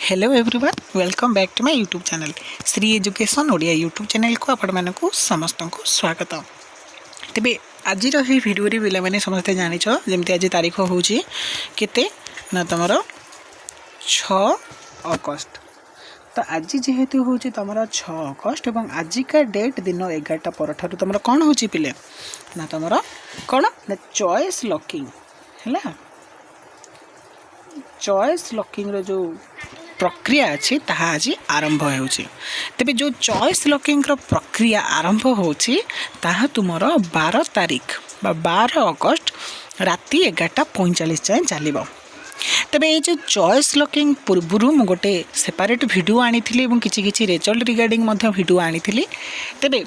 Hello everyone welcome back to my YouTube channel Shri education Odia YouTube channel को आपण को समस्त को स्वागत। तेबे आज भिडियो पे मैंने समस्ते जानिछ जमती आज तारीख हूँ केते ना तुमर 6 अगस्त। तो आज जेहेतु हूँ तुम 6 अगस्त और आजिका डेट दिन 11टा पर तुम कौन हो पिले ना तुम कौन ना चॉइस लॉकिंग है। चॉइस लॉकिंग रो जो प्रक्रिया अच्छी ताहा आज आरंभ होउछि। तेबे जो चॉइस लॉकिंग रो प्रक्रिया आरंभ होउछि ताहा तुमर 12 तारीख बा 12 अगस्त राति 11:45 जाए चलिबो। तेबे ये जो चॉइस लॉकिंग पूर्वरु मु गोटे सेपरेट वीडियो आनिथिली एवं किछि किछि रिजल्ट रिगार्डिंग मध्ये वीडियो आनिथिली। तेबे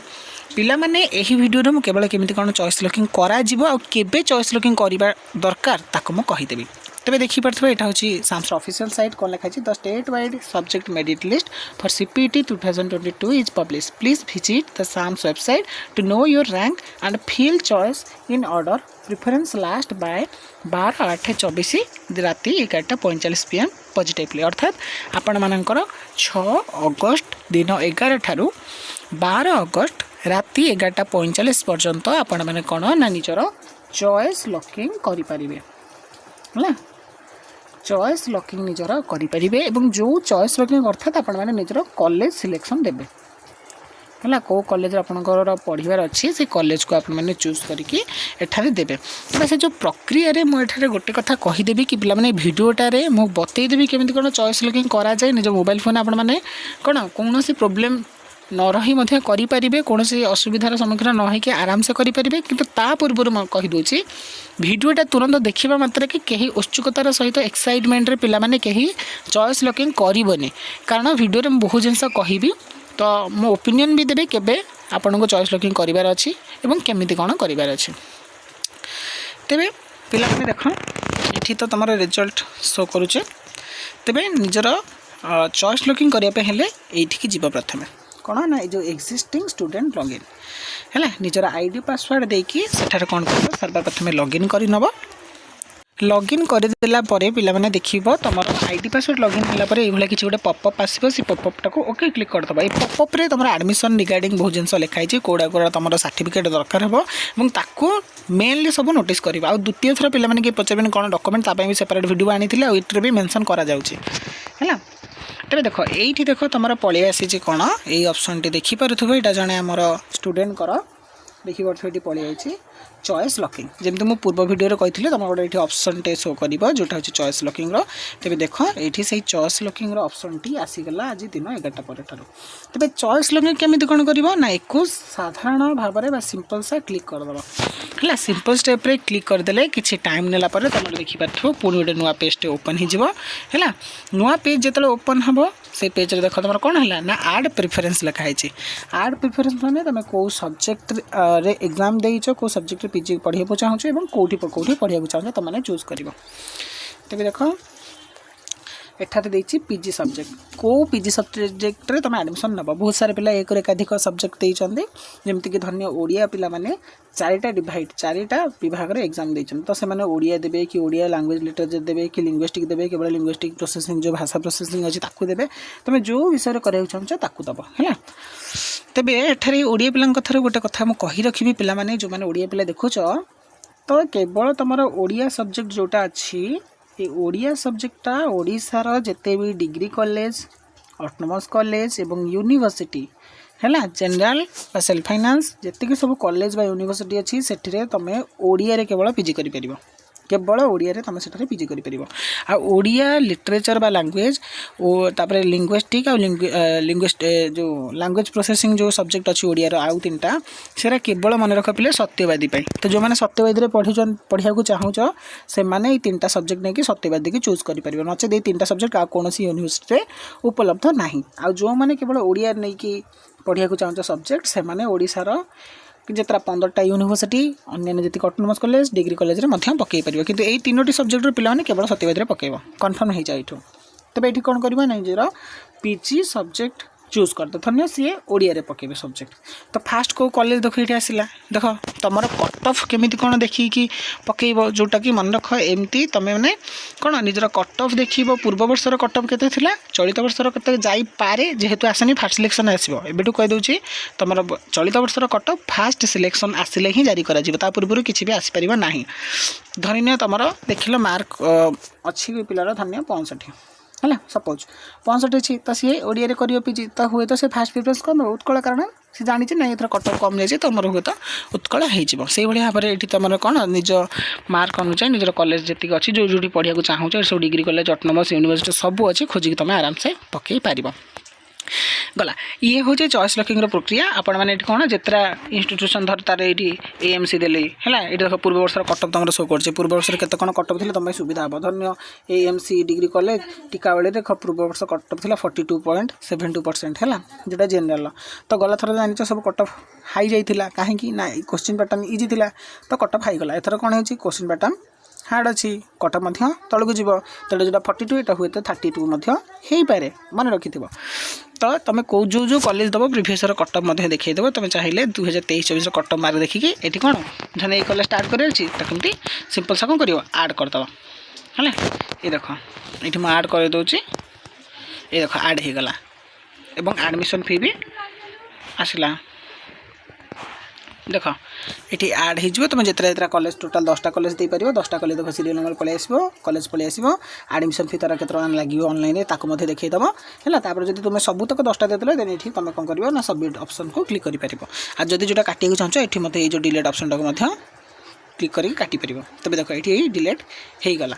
पिला माने एही वीडियो रे मु केवल केमिति कोन चॉइस लॉकिंग करा जिवो आ केबे चॉइस लॉकिंग करिबा दरकार ताको मु कहि देबी। तेबे देखि पारथबे एटा होची साम्स ऑफिशियल साइट कोन लिखा छि the state wide subject merit list for CPT 2022 is publish. Please visit the SAMS website to know your rank and fill choice in order preference last by 12/8/24 राति 11:45 PM पॉजिटिवली। अर्थात आपण मानकर 6 अगस्त दिन 11 ठारू 12 अगस्त राति 11:45 पर्यंत आपण माने कोन ना निजर चॉइस लॉकिंग करि परिबे है। चॉइस लॉकिंग निजर करें एवं जो चॉइस लॉकिंग अर्थात आपण मैंने निजर कॉलेज सिलेक्शन देवे है। कौ कॉलेज आपंकर पढ़ार अच्छी से कॉलेज को आपने चूज करके एठारे देवे। से जो प्रक्रिया मुझे गोटे कथा कहीदेवी कि पे भिडटारे मुझे बतईदेवी केमी कौन चॉइस लॉकिंग कराए निज मोबाइल फोन आपण मैंने कौन कौन प्रोब्लेम न रही करें कौन असुविधार सम्मुखीन न होकर आराम से करें। किंतु ता पूर्व मैं कहीदे भिडटा तुरंत देखा मात्र कि कहीं उत्सुकतार सहित एक्साइटमेंट रे पिला माने कहीं चॉइस लॉकिंग करबनी कारण भिडियो में बहुत जिनस कहबी तो मो ओपिनियन भी देवे केबे आपन को चॉइस लॉकिंग करिवार अछि एवं केमिति कोन करिवार अछि। तेबे पिला माने देख एठी तो तमरो रिजल्ट शो करूचे। तेबे निजर चॉइस लॉकिंग करिया पे हेले एठी की जीव प्रथमे कौन ना जो एक्जिस्टिंग स्टूडेंट लॉगिन है निजर आईडी पासवर्ड देकी सेठार कौन कर सर्वप्रथम लॉगिन कर नब। लॉगिन करदेला पिला माने देखिबो तुमर आईडी पासवर्ड लॉगिन होला परे एभला किछि गोटे पॉपअप आसीबो। से पॉपअप टाको ओके क्लिक कर दबा। ए पॉपअप रे तुमर एडमिशन रिगार्डिंग बहुत जिंस लिखाई छि कोडा कोडा तुमर सर्टिफिकेट दरकार हेबो एवं ताको मेनली सब नोटिस करबा। आ द्वितीय थर पिला माने के पचरबेन कोन डॉक्यूमेंट ता पय भी सेपरेट वीडियो आनिथिले आ इटरे भी मेंशन करा जाउछि हैला। तेरे देख ये देख तुम पलि आसी कौन यही ऑप्शन टी देखी पारे यहाँ जड़े आमर स्टूडेंट कर देखी पारे ये पलि आई चॉइस लॉकिंग जमी मुझे पूर्व वीडियो कही तुम गोटे ये ऑप्शन टे शो कर जोटा हूँ चॉइस लॉकिंग तेज देख ये से चॉइस लॉकिंग ऑप्शन टी आसीगला आज दिन 11टा पर तेज चॉइस लॉकिंग केमी कौन कर ना एक साधारण भाव में सिंपल सा क्लिक करदे है। सिंपल स्टेप रे क्लिक करदेले किसी टाइम नेला पर तुम देखिपार पुणी गोटे नुआ पेज टे ओपन हो नुआ पेज जो ओपन हम से पेज रे देख तुम कौन है ना आड प्रिफरेंस लिखाई। आड प्रिफरेंस मैंने तुम कौ सब्जेक्ट रे एग्जाम देच कौ सब्जेक्ट पीजी पढ़ाई चाहूँ कौटी पढ़ाई चाहूँ तुमने चूज कर। तेज देख एठारे देछि पीजी सब्जेक्ट को पीजी सब्जेक्ट रे तुम एडमिशन नब। बहुत सारे पिला एक एकाधिक सब्जेक्ट देइछन्ते जेमति कि धन्य ओडिया पिला माने 4टा डिवाइड 4टा विभाग रे एग्जाम देइछन तो से माने ओडिया देबे कि ओडिया लैंग्वेज लिटरेचर देबे कि लिंग्विस्टिक देबे केवल लिंग्विस्टिक प्रोसेसिंग जो भाषा प्रोसेसिंग अछि ताकू देबे तुम जो विषय करे चाहछ ताकू दब है। तेबे एठारे ओडिया पिला कथार गोटे कथा मु कहि रखिबी पिला माने जो माने ओडिया पिला देखुछ तो केवल तुमर ओडिया सब्जेक्ट जोटा अछि ये ओडिया सब्जेक्टा ओडिशार जिते भी डिग्री कॉलेज ऑटोनोमस कॉलेज एवं यूनिवर्सिटी है जनरल सेल्फ फाइनान्स जितकी सब कॉलेज बा यूनिवर्सिटी अच्छी से तुम ओडिया रे केवल पीजी कर पार केवल ओडिया रे तुम से पीजी कर पार। आ ओडिया लिटरेचर बा लैंग्वेज और लिंग्विस्टिक आ लिंग्विस्ट जो लैंग्वेज प्रोसेसिंग जो सब्जेक्ट अच्छी ओडिया रो आउ 3टा सेरा केवल मन रख पिले सत्यवादी पाई। तो जो मैंने सत्यवादी रे पढ़िया को चाहूच से माने 3टा सब्जेक्ट नहीं कि सत्यवादी की चूज कर पार नचे 3टा सब्जेक्ट आ कौन यूनिवर्सिटी उपलब्ध नहीं। आ जो मैंने केवल ओडिया नहीं कि पढ़िया को चाहूच सब्जेक्ट से माने ओडिशार जितना 15टा यूनिवर्सिटी अन्य जी ऑटोनोमस कॉलेज डिग्री कॉलेज में पकई पार कि यही 3टी सब्जेक्ट पे केवल सत्यवादी पकड़ कन्फर्म हो जाए। तेज ये कौन करवा निजर पीजी सब्जेक्ट चूज कर धन्य सी ओडिया रे पकेबे सब्जेक्ट तो फास्ट को कॉलेज देख ये आसला देख तुम कट ऑफ केमी कौन देखिकी पकेब जोटा कि मन रख एमती तुम मैंने कौन निजर कट ऑफ देख पूर्व वर्षर कट ऑफ केते थिला चलित वर्षर केते जाई पारे जेहेतु आसनी फास्ट सिलेक्शन आसो एबेटू कह दूची तुम चलित वर्षर कट ऑफ फास्ट सिलेक्शन आसिले ही जारी करा ता पूर्व किसी भी आसीपर ना धरिनिया तुम देख लो मार्क अच्छी पिलार धन्य 65 है सपोज 65 अच्छी तो सी ओडिया कर पीजी तो हुए तो से फास्ट प्रिफरेंस कम उत्कल कारण से जानी ना ये कट ऑफ कम जाए तुम हुए तो उत्कल हो भाव में ये तुम कौन निज मार्क अनुसार निजर कॉलेज जी अच्छी जो जो पढ़ा चाहूँ सब डिग्री कॉलेज ऑटोनोमस यूनिवर्सिटी सब अच्छी खोजिक तुम आराम से पकई पार गला ये हूँ चॉइस लॉकिंग प्रक्रिया आपण मैंने कौन जितना इंस्टीट्यूशन धर तार ये एएमसी देले है ये देख पूर्व वर्ष कट ऑफ तुम शो कर पूर्व वर्ष के कौन कट ऑफ थी तुम सुविधा हम धन्य एएमसी डिग्री कॉलेज टीका बेले देख पूर्व वर्ष कट ऑफ थी 42.72% है जोटा जनरल तो गला थर जान सब कट ऑफ हाई जाइला कहीं ना क्वेश्चन पैटर्न इजी थिला तो कट ऑफ हाई गला एथर कौन हो क्वेश्चन पैटर्न हार्ड अच्छी कट ऑफ तलू जीव तेज जो 42 यहाँ हुए तो 32 हो पाए मन रखि तो तुम कौ जो जो कॉलेज दब प्रिवियस कट ऑफ देखदेव तुम चाहिए 2023-24 कट ऑफ मार्क देखिए ये कौन धन ये कॉलेज स्टार्ट करमती सिंपल सा कौन कर आड करदे है ये देख ये मुझे आड कर दूसरी ये देख आड हो गला एवं एडमिशन फी भी आसला देख ये आड हो तुम जितना कॉलेज टोटाल 10टा कॉलेज दे पार 10टा कॉलेज देख सीरियल नंबर पलि आसो कॉलेज पलि आसो एडमिशन फी तार केत लगे ऑनलाइन में देखईदेव है जब तुम सबूतक 10टा देदेल देन ये तुम कौन कर सबमिट ऑप्शन को क्लिक कर आ जब जोटा काटिया चाहो ये मत ये डिलीट ऑप्शन टाक क्लिक करके काटिपर तब देख ये डिलीट हो गला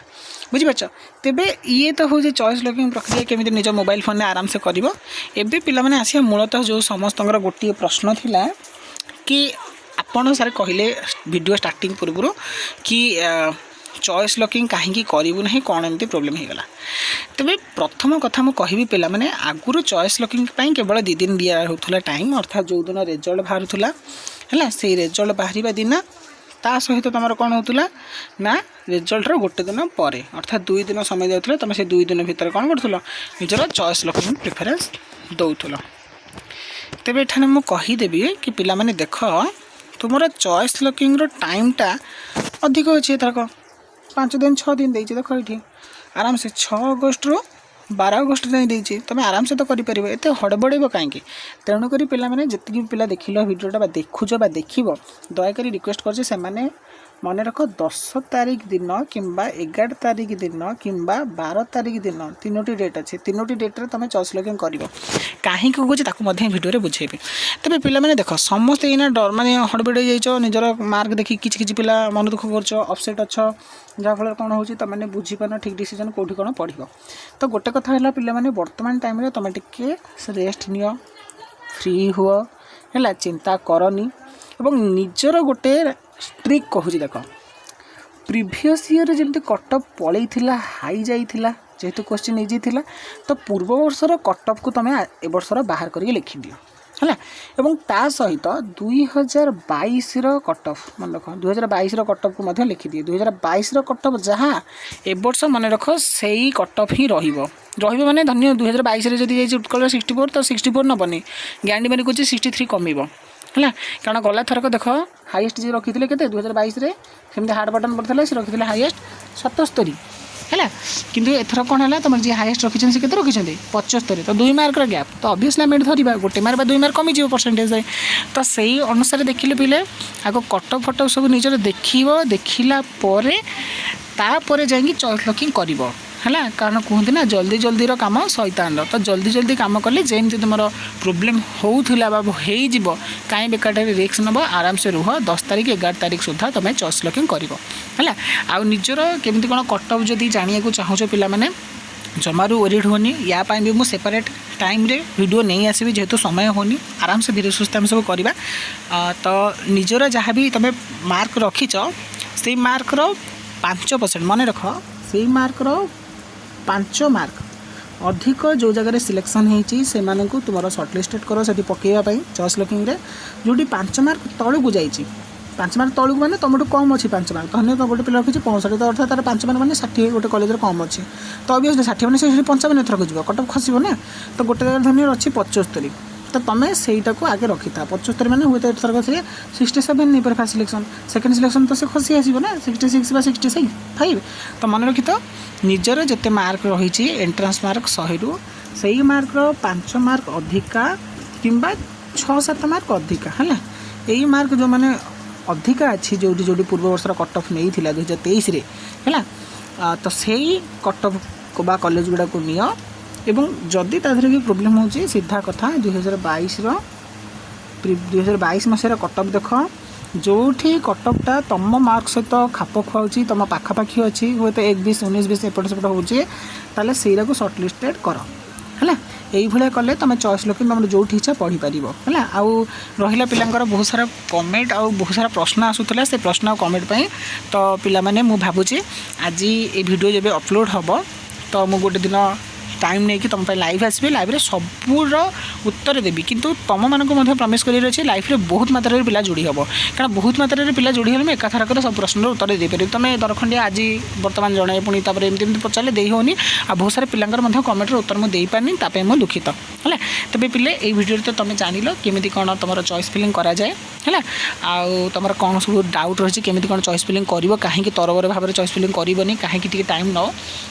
बुझीपार तेबे ये तो हूँ चॉइस लॉकिंग प्रक्रिया केमी निज मोबाइल फोन में आराम से कर पे आसिया मूलतः जो समस्त गोटे प्रश्न थिला कि आपण सारे कहले वीडियो स्टार्टिंग पूर्व कि चॉइस लॉकिंग कहीं करूँ ना कौन एमती प्रोब्लेम हो गला तेरे प्रथम कथा मुझे कहि पे मैंने आगुरी चॉइस लॉकिंग केवल 2 दिन दिया होता टाइम अर्थात जो दिन रिजल्ट बाहर है से रिजल्ट बाहर दिन ता सहित तुम कौन होता ना रिजल्ट गोटे दिन पर अर्थात 2 दिन समय जाता तुम से 2 दिन भितर कौन कर निजर चॉइस लॉकिंग प्रिफरेंस दौल तेरे ये मुझे कहीदेवी कि पिला माने देख तुम चॉइस लॉकिंग टाइमटा अधिक अच्छे थरक 5 दिन 6 दिन देख ये आराम से 6 अगस्ट रु 12 अगस्ट जाए देती तुम आराम से तो कर एत हड़बड़ेब कहीं तेणुक पे जितकी पिला देख भिडियोटा देखुच देख दयाक रिक्वेस्ट कर मन रख 10 तारीख दिन कि 11 तारीख दिन कि 12 तारीख दिन 3टी डेट अच्छे 3टी डेट्रे तुम चॉइस लॉकिंग कर कहीं कहे भिडियो बुझेबी तेज पे देख समस्त ये डर माने हड़बड़े जाइए निजर मार्क देखिए किसी पिला मन दुख कर अपसेट अच्छ जहाँफल कौन हो मैंने बुझीपार ठीक डिसीजन कौटी कौन पढ़ तो गोटे कथा है पे बर्तमान टाइम तुम टे रेस्ट नि फ्री हुआ है चिंता करनी एवं निजर गोटे ट्रिक कहूँ देख प्रीवियस ईयर जमी कट ऑफ पलई हाई जाइला जेहेतु क्वेश्चन इजी थिला तो पूर्व वर्षर कट ऑफ को तुम ए वर्षर बाहर करके लिखिदि है एवं ता सहित 2022 कट ऑफ मन रख 2022 कट ऑफ को लिखिदि 2022 कट ऑफ जहाँ ए वर्ष मन रख से कट ऑफ ही माने धन्य 2022 जब उत्कल 64 तो 64 नबनी ग्यारंटी मानी कहे 63 कमिब है कारण गला थरक देख हाईएस्ट जी रखी थे 2022 सेमती हार्ड बटन पड़ता से रखी हाईएस्ट 77 है किंतु एथर कौन है तुम जी हाईएस्ट रखी से केते रखी 75 तो 2 मार्क गैप तो ऑब्वियसली आम धरवा गोटे मार्क 2 मार्क कमिज परसेंटेज तो सही अनुसार देखिले पिले आग कट फट सब निजर देखला जाकि चॉइस लॉकिंग कर है कारण कहते ना जल्दी जल्दी काम शैतान तो जल्दी जल्दी काम कले जमी तुम प्रोब्लेम होता हो कहीं बेकार रिस्क नब आराम से रुह 10 तारीख 11 तारीख सुधा तुम चॉइस लॉकिंग कर है निजर केमती कौन कट ऑफ जदि जाना चाहो पे जमारू ओरिड होनी या भी मुझे सेपरेट टाइम रे वीडियो नहीं आसबि जेहेतु समय होनी आराम से धीरे सुस्थ आम सब करवा तो निजर जहाँ भी तुम मार्क रखीच से मार्क 5% मन रख से मार्क 5 मार्क अधिक जो जगह सिलेक्शन होती से तुम सर्टलिस्टेड कर से पकईवाई चॉइस लॉकिंग रे जोटी 5 मार्क तलू को जाइए ପାଞ୍ଚ ମାର୍କ ତଳକୁ ମାନେ ତୁମଠୁ କମ୍ ଅଛି 5 ମାର୍କ, ଧନ୍ୟ ତ ଗୋଟେ ପିଲା ରଖିଛି 65, ତ ଅର୍ଥାৎ ତାର 5 ମାର୍କ ମାନେ 60 ଗୋଟେ କଲେଜରେ କମ୍ ଅଛି, ତ ଅବଭିୟସ୍ଲି 60 ମାନେ ସେ 55 ଏଥରକ ଯିବ, କଟଅଫ୍ ଖସିବ ନା। ତ ଗୋଟେ ଜାଗାରେ ଧନ୍ୟ ଅଛି 75, ତ ତୁମେ ସେଇଟାକୁ ଆଗେ ରଖିଥାଅ। 75 ମାନେ ହୁଏତ ଏଥରକ ସେ 67 ନେଇପାରେ ଫାର୍ଷ୍ଟ ସିଲେକ୍ସନ୍, ସେକେଣ୍ଡ ସିଲେକ୍ସନ୍ ତ ସେ ଖସି ଆସିବ ନା 66 ବା 65। ତ ମନେ ରଖିଥାଅ ନିଜର ଯେତେ ମାର୍କ ରହିଛି ଏଣ୍ଟ୍ରାନ୍ସ ମାର୍କ 100ରୁ ସେଇ ମାର୍କର 5 ମାର୍କ ଅଧିକା କିମ୍ବା 6-7 ମାର୍କ ଅଧିକା ହେଲା। ଏଇ ମାର୍କ ଯେଉଁମାନେ ଅଧିକା ଅଛି ଯେଉଁଠି ପୂର୍ବ ବର୍ଷର କଟ୍ ଅଫ୍ ନେଇଥିଲା 2023ରେ ହେଲା, ତ ସେଇ କଟ୍ ଅଫ୍ ବା କଲେଜ ଗୁଡ଼ାକୁ ନିଅ। ଏବଂ ଯଦି ତା ଦେହରେ ବି ପ୍ରୋବ୍ଲେମ୍ ହେଉଛି ସିଧା କଥା 2022 ମସିହାର କଟ୍ ଅଫ୍ ଦେଖ, ଯେଉଁଠି କଟ୍ ଅଫ୍ଟା ତୁମ ମାର୍କ ସହିତ ଖାପ ଖୁଆଉଛି, ତୁମ ପାଖାପାଖି ଅଛି, ହୁଏତ 1-20, 19-20 ଏପଟ ସେପଟ ହେଉଛି, ତାହେଲେ ସେଇଟାକୁ ସର୍ଟ ଲିଷ୍ଟେଡ଼ କର ହେଲା। এইভাবে কলে তুমি চয়েস লকিং তোমার যেটি ইচ্ছা পড়িপার হল। আউ রহিলা পিলাঙ্কর বহুত সারা কমেন্ট আউ বহুত সারা প্রশ্ন আসুলা, সে প্রশ্ন আউ কমেন্ট পাই তো পিলামানে মু ভাবুছি আজি এই ভিডিও যেবে অপলোড হব তো মু গোটে দিন টাইম নেই তুম লাইভ আসবি, লাইভে সবুর উত্তর দেবি, কিন্তু তুম মানুষ প্রমিশ করার আছে লাইফে বহুত মাত্রার পিলা যোড়ি হব, কারণ বহুত মাত্রার পিলা যোড়ি হলে একাথরকরে সব প্রশ্নর উত্তর ଦେଇପାରିବି। তুমি দরখଣ୍ଡিয়া আজি বর্তমান জনাই পুঁ তাপরে এমতি এমতি পচারে দেই হোনি, আর বহু সারা পিলাঙ্কর কমেন্টর উত্তর মু দেই পারিনি, তাপে মু দুঃখিত হলে। তবে পিলে এই ভিডিওরে তো তুমি জানিল কেমিতি কোণ তোমার চয়েস ফিলিং করা যায় হল, আউ তোমার কোণ সব ডাউট রয়েছে কেমিতি কোণ চয়েস ফিলিং করব, কাহিঁকি তরবর ভাবে চয়েস ফিলিং করবনি, কাহিঁকি টিকে টাইম নাও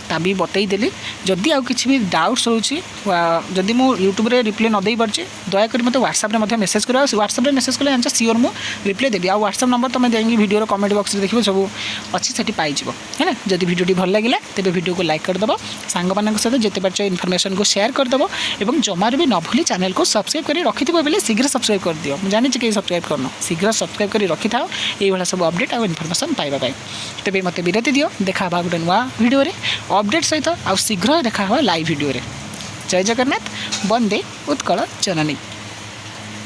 তা বি বতেইদেলি। যদি আউ কিছু भी डाउट्स रोचे जदि मु यूट्यूब रे रिप्लाई न दे पारे दयाकोरी मत व्हाट्सएप रे मेसेज कर, व्हाट्सएप रे मेसेज कले जानछ सियोर मु रिप्लाई देबी। आ व्हाट्सएप नंबर तुम जाइए वीडियो कमेंट बॉक्स रे देखिबो सब अच्छी सेठी पाइजिवो है ना। जदि वीडियोटी भल लागिला तेबे वीडियो को लाइक कर दबो, सांग मानक सहित जेते पारछ इनफॉरमेशन को शेयर कर दबो, एवं जमार भी न भूली चैनल को सब्सक्राइब करी रखिथिबो बेले शीघ्र सब्सक्राइब कर दियो। मु जानि कि सब्सक्राइब करनो, शीघ्र सब्सक्राइब करी रखि थाओ एई भला सब अपडेट आ इनफॉरमेशन पाइबा पाई। तेबे मते विरति दियो, देखा बा गुटे नुवा वीडियो रे अपडेट सहित आ शीघ्र देखा हो लाइव वीडियो रे। जय जगन्नाथ, वंदे उत्कल जननी।